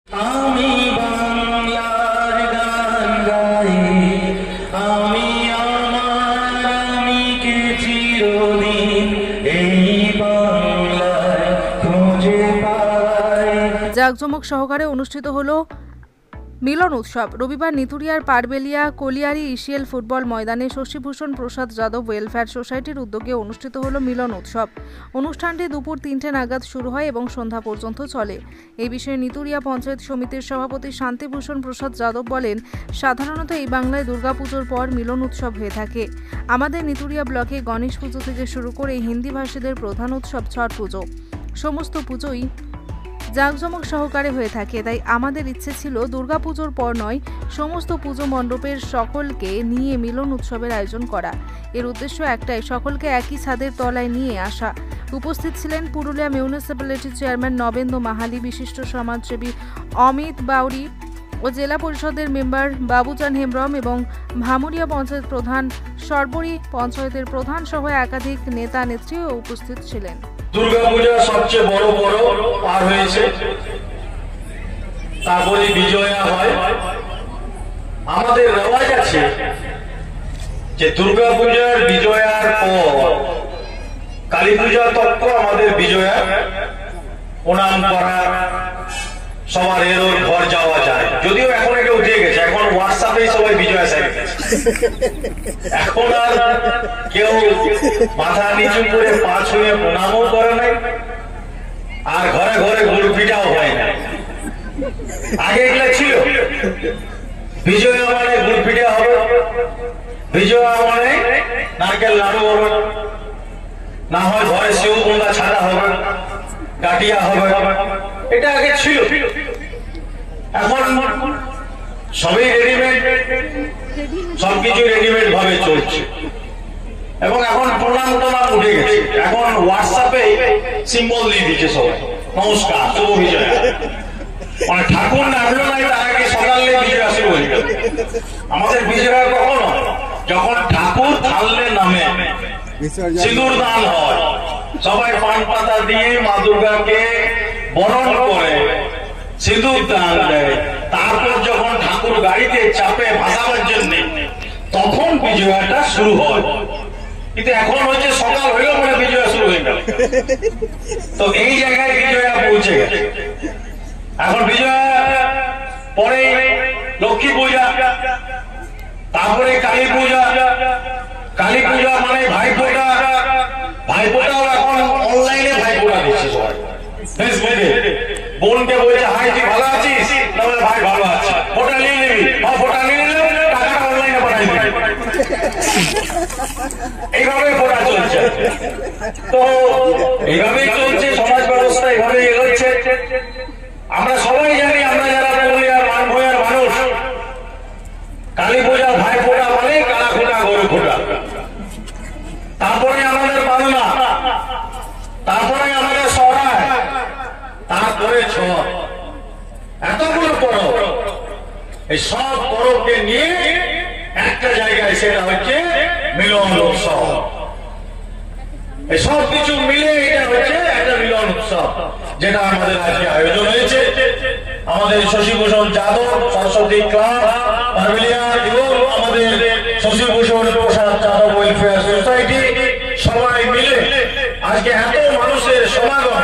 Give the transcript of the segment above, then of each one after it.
আমি বাংলার গান গাই, আমি আমার আমিকে চিরদিন এই বাংলায় খুঁজে পাই। জাঁকজমক সহকারে অনুষ্ঠিত হলো মিলন উৎসব। রবিবার নিতুড়িয়ার পারবেলিয়া কলিয়ারি ইসিএল ফুটবল ময়দানে শশীভূষণ প্রসাদ যাদব ওয়েলফেয়ার সোসাইটির উদ্যোগে অনুষ্ঠিত হলো মিলন উৎসব। অনুষ্ঠানটি দুপুর 3টে নাগাদ শুরু হয় এবং সন্ধ্যা পর্যন্ত চলে। এই বিষয়ে নিতুড়িয়া পঞ্চায়েত সমিতির সভাপতি শান্তিভূষণ প্রসাদ যাদব বলেন, সাধারণত এই বাংলায় দুর্গাপুজোর পর মিলন উৎসব হয়ে থাকে। আমাদের নিতুড়িয়া ব্লকে গণেশ পুজো থেকে শুরু করে হিন্দি ভাষীদের প্রধান উৎসব ছট পুজো, সমস্ত পুজোই জাঁকজমক সহকারে হয়ে থাকে। তাই আমাদের ইচ্ছে ছিল দুর্গাপুজোর পর নয়, সমস্ত পুজো মণ্ডপের সকলকে নিয়ে মিলন উৎসবের আয়োজন করা। এর উদ্দেশ্য একটাই, সকলকে একই ছাদের তলায় নিয়ে আসা। উপস্থিত ছিলেন পুরুলিয়া মিউনিসিপ্যালিটি চেয়ারম্যান নবেন্দু মাহালি, বিশিষ্ট সমাজসেবী অমিত বাউরি ও জেলা পরিষদের মেম্বার বাবুচান হেমব্রম এবং ভামুরিয়া পঞ্চায়েত প্রধান সর্বরী পঞ্চায়েতের প্রধান সহ একাধিক নেতা নেত্রীও উপস্থিত ছিলেন। দুর্গাপূজা সবচেয়ে বড় পার হয়েছে, তারপরে বিজয়া হয়। আমাদের রেওয়াজ আছে যে দুর্গাপূজার বিজয়ার পর কালী পূজা তক্ক আমাদের বিজয়া প্রণাম করা, সবার এর ঘর যাওয়া যায়। যদিও এখন এটা উঠে গেছে, এখন হোয়াটসঅ্যাপে সবাই বিজয়া সাইড, এখন আর কেউ মাথা নিচু করে পা ছুঁয়ে প্রণামও করে নাই, আর ঘরে ঘরে গুড় পিঠাও হয় না। আগে এগুলা ছিল, বিজয়া মানে গুড় পিঠা হবে, বিজয়া মানে নারকেল লাড়ু হবে, না হয় ঘরে সেউ বোঁদা ছাড়া হবে, কাটিয়া হবে, এটা আগে ছিল। এখন সবই রেডিমেড, সবকিছু রেডিমেড ভাবে চলছে এবং এখন প্রণাম টনাম উঠে গেছে। এখন হোয়াটসঅ্যাপে সিম্বল দিয়ে দিচ্ছে সবাই, নমস্কার, শুভ বিজয়া। মানে ঠাকুর নামলো নাই, তার আগে সকালে বিজয়া শুরু হয়ে গেল। আমাদের বিজয়া কখনো যখন ঠাকুর থাললে নামে সিঁদুর দান হয়, সবাই পান পাতা দিয়ে মা দুর্গাকে বরণ করে সিঁদুর দান দেয়, তারপর যখন ঠাকুর গাড়িতে চাপে ভাসাবার জন্য তখন বিজয়াটা শুরু হয়। কিন্তু এখন হচ্ছে সকাল হইল বলে বিজয়া শুরু হয়ে গেল। তো এই জায়গায় বিজয়া পৌঁছে গেছে। এখন বিজয়া পরে লক্ষ্মী পূজা, তারপরে কালী পূজা। কালী পূজা মানে ভাইফোঁটা, ভাইফোঁটাও এখন অনলাইনে ভাইফোঁটা দিচ্ছে সবাই ফেসবুকে। বোনকে বলছে, হাই তুই ভালো আছিস, তাহলে ভাই ভালো আছে, ফোঁটা নিয়ে নিবি, ফোঁটা নিয়ে নিলে টাকাটা অনলাইনে পাঠাই দিবি। এইভাবে ফোঁটা চলছে। তো এইভাবেই চলছে সমাজ ব্যবস্থা, এইভাবেই এগোচ্ছে। আমরা সবাই জানি, আমরা যারা পুরুলিয়ার মানভূয়ার মানুষ, কালী পূজা ভাই ফোঁটা মানে কালা ফোঁটা গরু ফোঁটা, তারপরে আমাদের বাংলা, তারপরে আমাদের সরাই, তারপরে ছট, এতগুলো পরব। এই সব পরবকে নিয়ে একটা জায়গায়, সেটা হচ্ছে মিলন উৎসব। এই সব কিছু মিলে এটা হচ্ছে একটা মিলন উৎসব, যেটা আমাদের আজকে আয়োজন হয়েছে। আমাদের শশীভূষণ যাদব সরস্বতী ক্লাব পারবেলিয়া এবং আমাদের শশীভূষণ প্রসাদ যাদব ওয়েলফেয়ার সোসাইটি সবাই মিলে আজকে এত মানুষের সমাগম,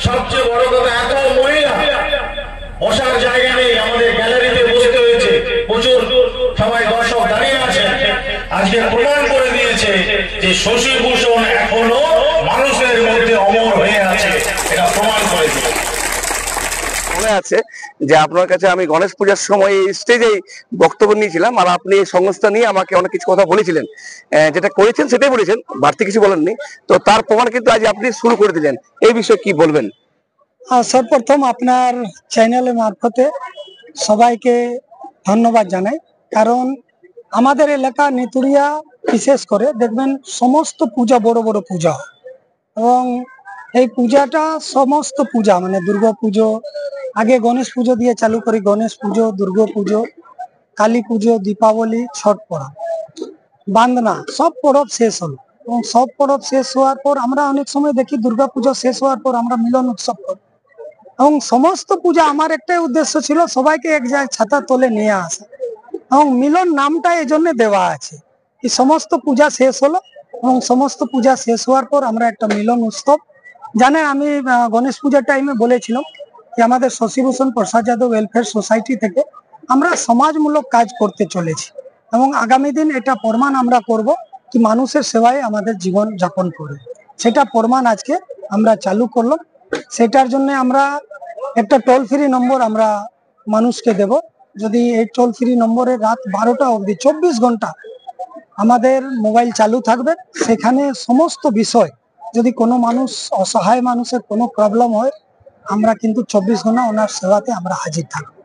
সবচেয়ে বড় কথা এত মহিলা, বসার জায়গা নেই, আমাদের গ্যালারিতে বসতে হয়েছে, প্রচুর সবাই দর্শক দাঁড়িয়ে আছেন। আজকে প্রমাণ করে দিয়েছে যে শশীভূষণ এখনো মানুষের মধ্যে অমর হয়ে আছে, এটা প্রমাণ করে দিয়েছে। মনে আছে যে আপনার কাছে আমি গণেশ পূজার সময় স্টেজে বক্তব্য নিয়েছিলাম, আর আপনি এই সংস্থা নিয়ে আমাকে অনেক কিছু কথা বলেছিলেন, যেটা করেছেন সেটাই বলেছেন, বাড়তি কিছু বলেননি। তো তার প্রমাণ কিন্তু আজ আপনি শুরু করে দিলেন, এই বিষয়ে কি বলবেন? সর্বপ্রথম আপনার চ্যানেলের মারফতে সবাইকে ধন্যবাদ জানাই, কারণ আমাদের এলাকা নিতুড়িয়া বিশেষ করে দেখবেন সমস্ত পূজা বড় বড় পূজা হয়, এবং এই পূজাটা সমস্ত পূজা মানে দুর্গা পুজো, আগে গণেশ পুজো দিয়ে চালু করি, গণেশ পুজো, দুর্গা পুজো, কালী পুজো, দীপাবলি, ছট পরব, বান্দনা, সব পরব শেষ হলো। এবং সব পরব শেষ হওয়ার পর আমরা অনেক সময় দেখি দুর্গা পুজো শেষ হওয়ার পর আমরা মিলন উৎসব করি। এবং সমস্ত পূজা আমার একটাই উদ্দেশ্য ছিল সবাইকে এক জায়গায় ছাতা তলে নিয়ে আসা, এবং মিলন নামটা এই জন্য দেওয়া আছে। এই সমস্ত পূজা শেষ হলো এবং সমস্ত পূজা শেষ হওয়ার পর আমরা একটা মিলন উৎসব, জানেন আমি গণেশ পূজার টাইমে বলেছিলাম যে আমাদের শশীভূষণ প্রসাদ যাদব ওয়েলফেয়ার সোসাইটি থেকে আমরা সমাজমূলক কাজ করতে চলেছি এবং আগামী দিন এটা প্রমাণ আমরা করব কি মানুষের সেবায় আমাদের জীবন যাপন করে, সেটা প্রমাণ আজকে আমরা চালু করলাম। সেটার জন্য আমরা একটা টোল ফ্রি নম্বর আমরা মানুষকে দেব। যদি এই টোল ফ্রি নম্বরে রাত 12টা অবধি 24 ঘন্টা আমাদের মোবাইল চালু থাকবে, সেখানে সমস্ত বিষয় যদি কোনো মানুষ অসহায় মানুষের কোনো প্রবলেম হয় আমরা কিন্তু 24 ঘন্টা ওনার সেবাতে আমরা হাজির থাকবো।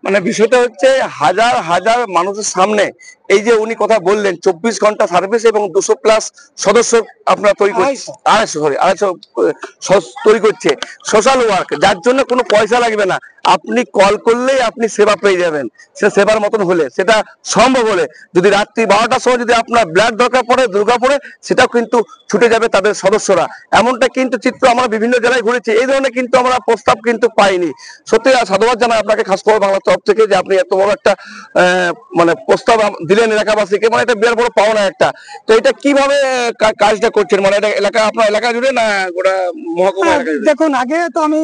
মানে বিষয়টা হচ্ছে হাজার হাজার মানুষের সামনে এই যে উনি কথা বললেন 24 ঘন্টা সার্ভিস এবং 200+ সদস্য আপনারা তৈরি করছে, 250 তৈরি করছে সোশ্যাল ওয়ার্ক, যার জন্য কোনো পয়সা লাগবে না। আপনি কল করলেই আপনি সেবা পেয়ে যাবেন, সেটা সেবার মতন হলে, সেটা সম্ভব হলে। যদি রাত্রি 12টার সময় যদি আপনার ব্লাড দরকার পড়ে, দুর্গা পড়ে, সেটাও কিন্তু ছুটে যাবে তাদের সদস্যরা। এমনটা কিন্তু চিত্র আমরা বিভিন্ন জেলায় ঘুরেছি, এই ধরনের কিন্তু আমরা প্রস্তাব কিন্তু পাইনি। সত্যি সাধুবাদ জানাই আপনাকে খাস খবর বাংলার তরফ থেকে যে আপনি এত বড় একটা মানে প্রস্তাব দিলেন এলাকাবাসীকে, মানে এটা বিরাট বড় পাওনা একটা। তো এটা কিভাবে কাজটা করছেন, মানে এটা এলাকা আপনার এলাকা জুড়ে না গোটা মহকুমা এলাকা জুড়ে? দেখুন, আগে তো আমি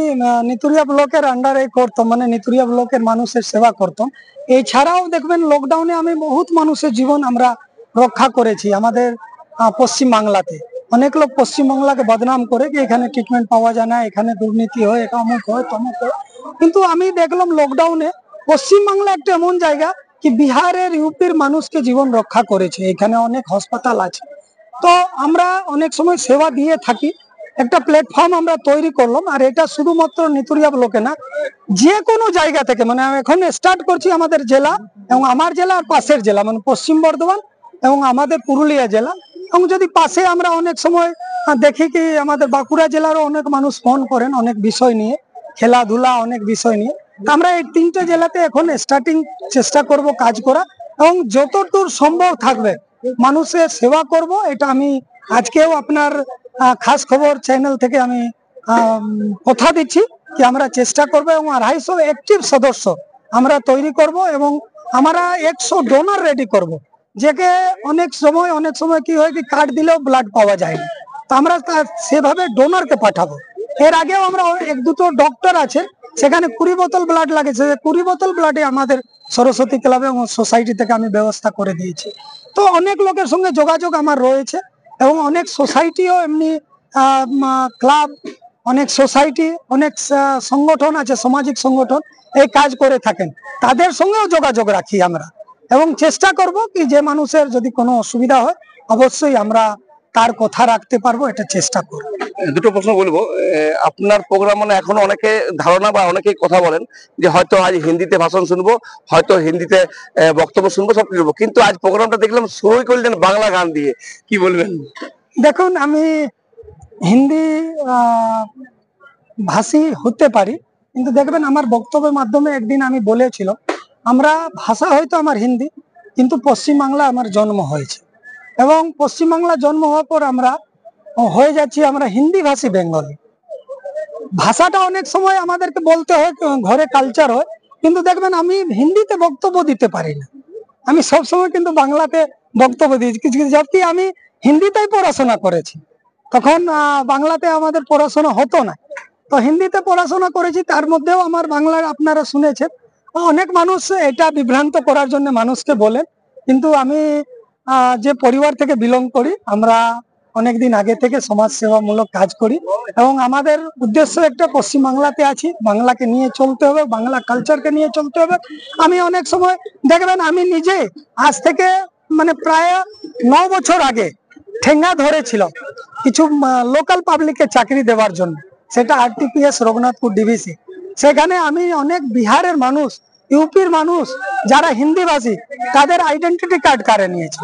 নিতুরিয়া ব্লকের আন্ডারে করতাম, মানে নিতুরিয়া ব্লকের মানুষের সেবা করতাম। এছাড়াও দেখবেন লকডাউনে আমি বহুত মানুষের জীবন আমরা রক্ষা করেছি। আমাদের পশ্চিম বাংলাতে অনেক লোক পশ্চিম বাংলাকে বদনাম করে যে এখানে ট্রিটমেন্ট পাওয়া যায় না, এখানে দুর্নীতি হয়, অমুক হয় তমুক হয়। কিন্তু আমি দেখলাম লকডাউনে পশ্চিম বাংলা একটা এমন জায়গা কি বিহারের ইউপির মানুষকে জীবন রক্ষা করেছে। এখানে অনেক হাসপাতাল আছে, তো আমরা অনেক সময় সেবা দিয়ে থাকি। একটা প্ল্যাটফর্ম আমরা তৈরি করলাম, আর এটা শুধুমাত্র নিতুরিয়া ব্লকে না, যে কোনো জায়গা থেকে, মানে এখন স্টার্ট করছি আমাদের জেলা এবং আমার জেলা আর পাশের জেলা, মানে পশ্চিম বর্ধমান এবং আমাদের পুরুলিয়া জেলা। এবং যদি পাশে আমরা অনেক সময় দেখি কি আমাদের বাঁকুড়া জেলারও অনেক মানুষ ফোন করেন অনেক বিষয় নিয়ে, খেলাধুলা অনেক বিষয় নিয়ে। আমরা এই 3টে জেলাতে এখন স্টার্টিং চেষ্টা করব কাজ করা, এবং যতদূর সম্ভব থাকবে মানুষের সেবা করব। এটা আমি আজকেও আপনার খাস খবর চ্যানেল থেকে আমি কথা দিচ্ছি যে আমরা চেষ্টা করব এবং 250 অ্যাক্টিভ সদস্য আমরা তৈরি করব এবং আমরা 100 ডোনার রেডি করব। যেকে অনেক সময় কি হয় কি কার্ড দিলেও ব্লাড পাওয়া যায় না, তো আমরা সেভাবে ডোনারকে পাঠাবো। এর আগেও আমরা 1-2টো ডক্টর আছে, সেখানে 20 বোতল ব্লাড লাগেছে, 20 বোতল ব্লাডে আমাদের সরস্বতী ক্লাব এবং সোসাইটি থেকে আমি ব্যবস্থা করে দিয়েছি। তো অনেক লোকের সঙ্গে যোগাযোগ আমার রয়েছে এবং অনেক সোসাইটিও এমনি ক্লাব, অনেক সোসাইটি, অনেক সংগঠন আছে, সামাজিক সংগঠন এই কাজ করে থাকেন, তাদের সঙ্গেও যোগাযোগ রাখি আমরা এবং চেষ্টা করব কি যে মানুষের যদি কোনো অসুবিধা হয় অবশ্যই আমরা তার কথা রাখতে পারবো, এটা চেষ্টা করব। দুটো প্রশ্ন বলবো। আপনার প্রোগ্রাম মানে এখনো অনেকে ধারণা বা অনেকেই কথা বলেন যে হয়তো আজ হিন্দিতে ভাষণ শুনবো, হয়তো হিন্দিতে বক্তব্য শুনবো, সব কিছু, কিন্তু আজ প্রোগ্রামটা দেখলাম শুরুই করলেন বাংলা গান দিয়ে, কি বলবেন? দেখুন, আমি হিন্দি ভাষী হতে পারি, কিন্তু দেখবেন আমার বক্তব্যের মাধ্যমে একদিন আমি বলেছিলাম আমরা ভাষা হয়তো আমার হিন্দি, কিন্তু পশ্চিমবাংলা আমার জন্ম হয়েছে এবং পশ্চিমবাংলা জন্ম হওয়ার পর আমরা হয়ে যাচ্ছি আমরা হিন্দি ভাষী বেঙ্গলি। ভাষাটা অনেক সময় আমাদেরকে বলতে হয়, ঘরে কালচার হয়, কিন্তু দেখবেন আমি হিন্দিতে বক্তব্য দিতে পারি না। আমি সবসময় কিন্তু বাংলাতে বক্তব্য দিয়েছি, কিছু কিছু যখন আমি হিন্দিতেই পড়াশোনা করেছি, তখন বাংলাতে আমাদের পড়াশোনা হতো না, তো হিন্দিতে পড়াশোনা করেছি। তার মধ্যেও আমার বাংলা আপনারা শুনেছেন, অনেক মানুষ এটা বিভ্রান্ত করার জন্য মানুষকে বলেন, কিন্তু আমি যে পরিবার থেকে বিলং করি, আমরা অনেকদিন আগে থেকে সমাজ সেবামূলক কাজ করি এবং আমাদের উদ্দেশ্য একটা পশ্চিমবাংলাতে আছি, বাংলাকে নিয়ে চলতে হবে, বাংলা কালচারকে নিয়ে চলতে হবে। আমি অনেক সময় দেখবেন আমি নিজে আজ থেকে মানে প্রায় 9 বছর আগে ঠেঙ্গা ধরেছিলাম কিছু লোকাল পাবলিকের চাকরি দেওয়ার জন্য, সেটা RTPS রঘুনাথপুর ডিভিসি। সেখানে আমি অনেক বিহারের মানুষ, ইউপির মানুষ যারা হিন্দি ভাষী, তাদের আইডেন্টিটি কার্ড কারে নিয়েছে।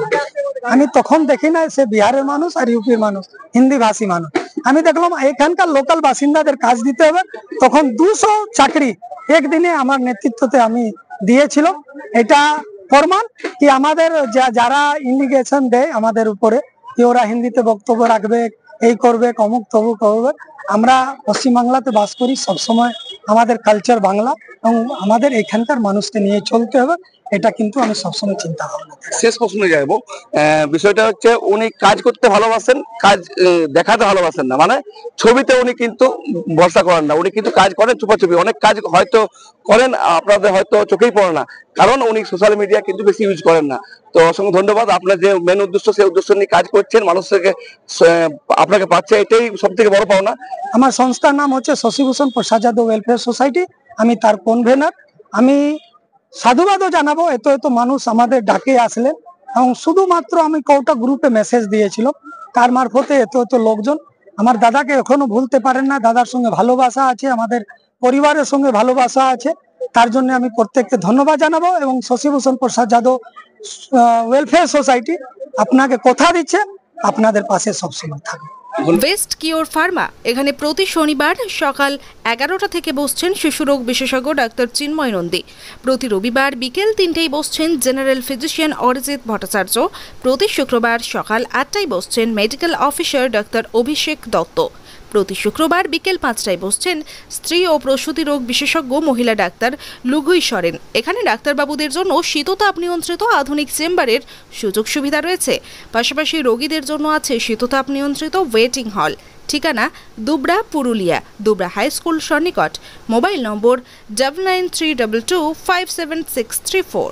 আমি তখন দেখি না সে বিহারের মানুষ আর ইউপির মানুষ, হিন্দি ভাষী মানুষ। আমি দেখলাম এখানকার লোকাল বাসিন্দাদের কাজ দিতে হবে, তখন 200 চাকরি একদিনে আমার নেতৃত্বতে আমি দিয়েছিলাম। এটা প্রমাণ কি আমাদের যারা ইন্ডিকেশন দেয় আমাদের উপরে কি ওরা হিন্দিতে বক্তব্য রাখবে, এই করবে, অমুক তমুক করবে, আমরা পশ্চিমবাংলাতে বাস করি, সবসময় আমাদের কালচার বাংলা এবং আমাদের এখানকার মানুষকে নিয়ে চলতে হবে, এটা কিন্তু আমি সবসময় চিন্তা ভাবনা করি। শেষ প্রশ্নে যাবো, বিষয়টা হচ্ছে উনি কাজ করতে ভালোবাসেন, কাজ দেখাতে ভালোবাসেন না, মানে ছবিতে উনি কিন্তু ভরসা করেন না, উনি কিন্তু কাজ করেন চুপাচুপি, অনেক কাজ হয়তো করেন আপনাদের হয়তো চোখেই পড়ে না, কারণ উনি সোশ্যাল মিডিয়া কিন্তু বেশি ইউজ করেন না। তো অসংখ্য ধন্যবাদ, আপনার যে মেন উদ্দেশ্য সেই উদ্দেশ্য নিয়ে কাজ করছেন, মানুষ থেকে আপনাকে পাচ্ছে, এটাই সব থেকে বড় পাওনা। আমার সংস্থার নাম হচ্ছে শশীভূষণ প্রসাদ যাদব ওয়েলফেয়ার সোসাইটি, আমি তার কনভেনার। আমি সাধুবাদও জানাবো, এত মানুষ আমাদের ডাকে আসলেন এবং শুধুমাত্র আমি কটা গ্রুপে মেসেজ দিয়েছিলাম, তার মারফতে এত লোকজন আমার দাদাকে এখনো ভুলতে পারেন না। দাদার সঙ্গে ভালোবাসা আছে, আমাদের পরিবারের সঙ্গে ভালোবাসা আছে, তার জন্য আমি প্রত্যেককে ধন্যবাদ জানাবো। এবং শশীভূষণ প্রসাদ যাদব ওয়েলফেয়ার সোসাইটি আপনাকে কথা দিচ্ছে আপনাদের পাশে সবসময় থাকবে। বেস্ট কিওর ফার্মা এখানে প্রতি শনিবার সকাল 11টা থেকে বসছেন শিশুরোগ বিশেষজ্ঞ ডাক্তার চিন্ময় নন্দী। প্রতি রবিবার বিকেল 3টেই বসছেন জেনারেল ফিজিশিয়ান অরিজিৎ ভট্টাচার্য। প্রতি শুক্রবার সকাল 8টায় বসছেন মেডিকেল অফিসার ডাক্তার অভিষেক দত্ত। প্রতি শুক্রবার বিকেল 5টায় বসছেন স্ত্রী ও প্রসূতি রোগ বিশেষজ্ঞ মহিলা ডাক্তার লুগুই সরেন। এখানে ডাক্তারবাবুদের জন্য শীততাপ নিয়ন্ত্রিত আধুনিক চেম্বারের সুযোগ সুবিধা রয়েছে, পাশাপাশি রোগীদের জন্য আছে শীততাপ নিয়ন্ত্রিত ওয়েটিং হল। ঠিকানা দুবরা, পুরুলিয়া, দুবরা হাই স্কুল সন্নিকট। Mobile number 9932257634।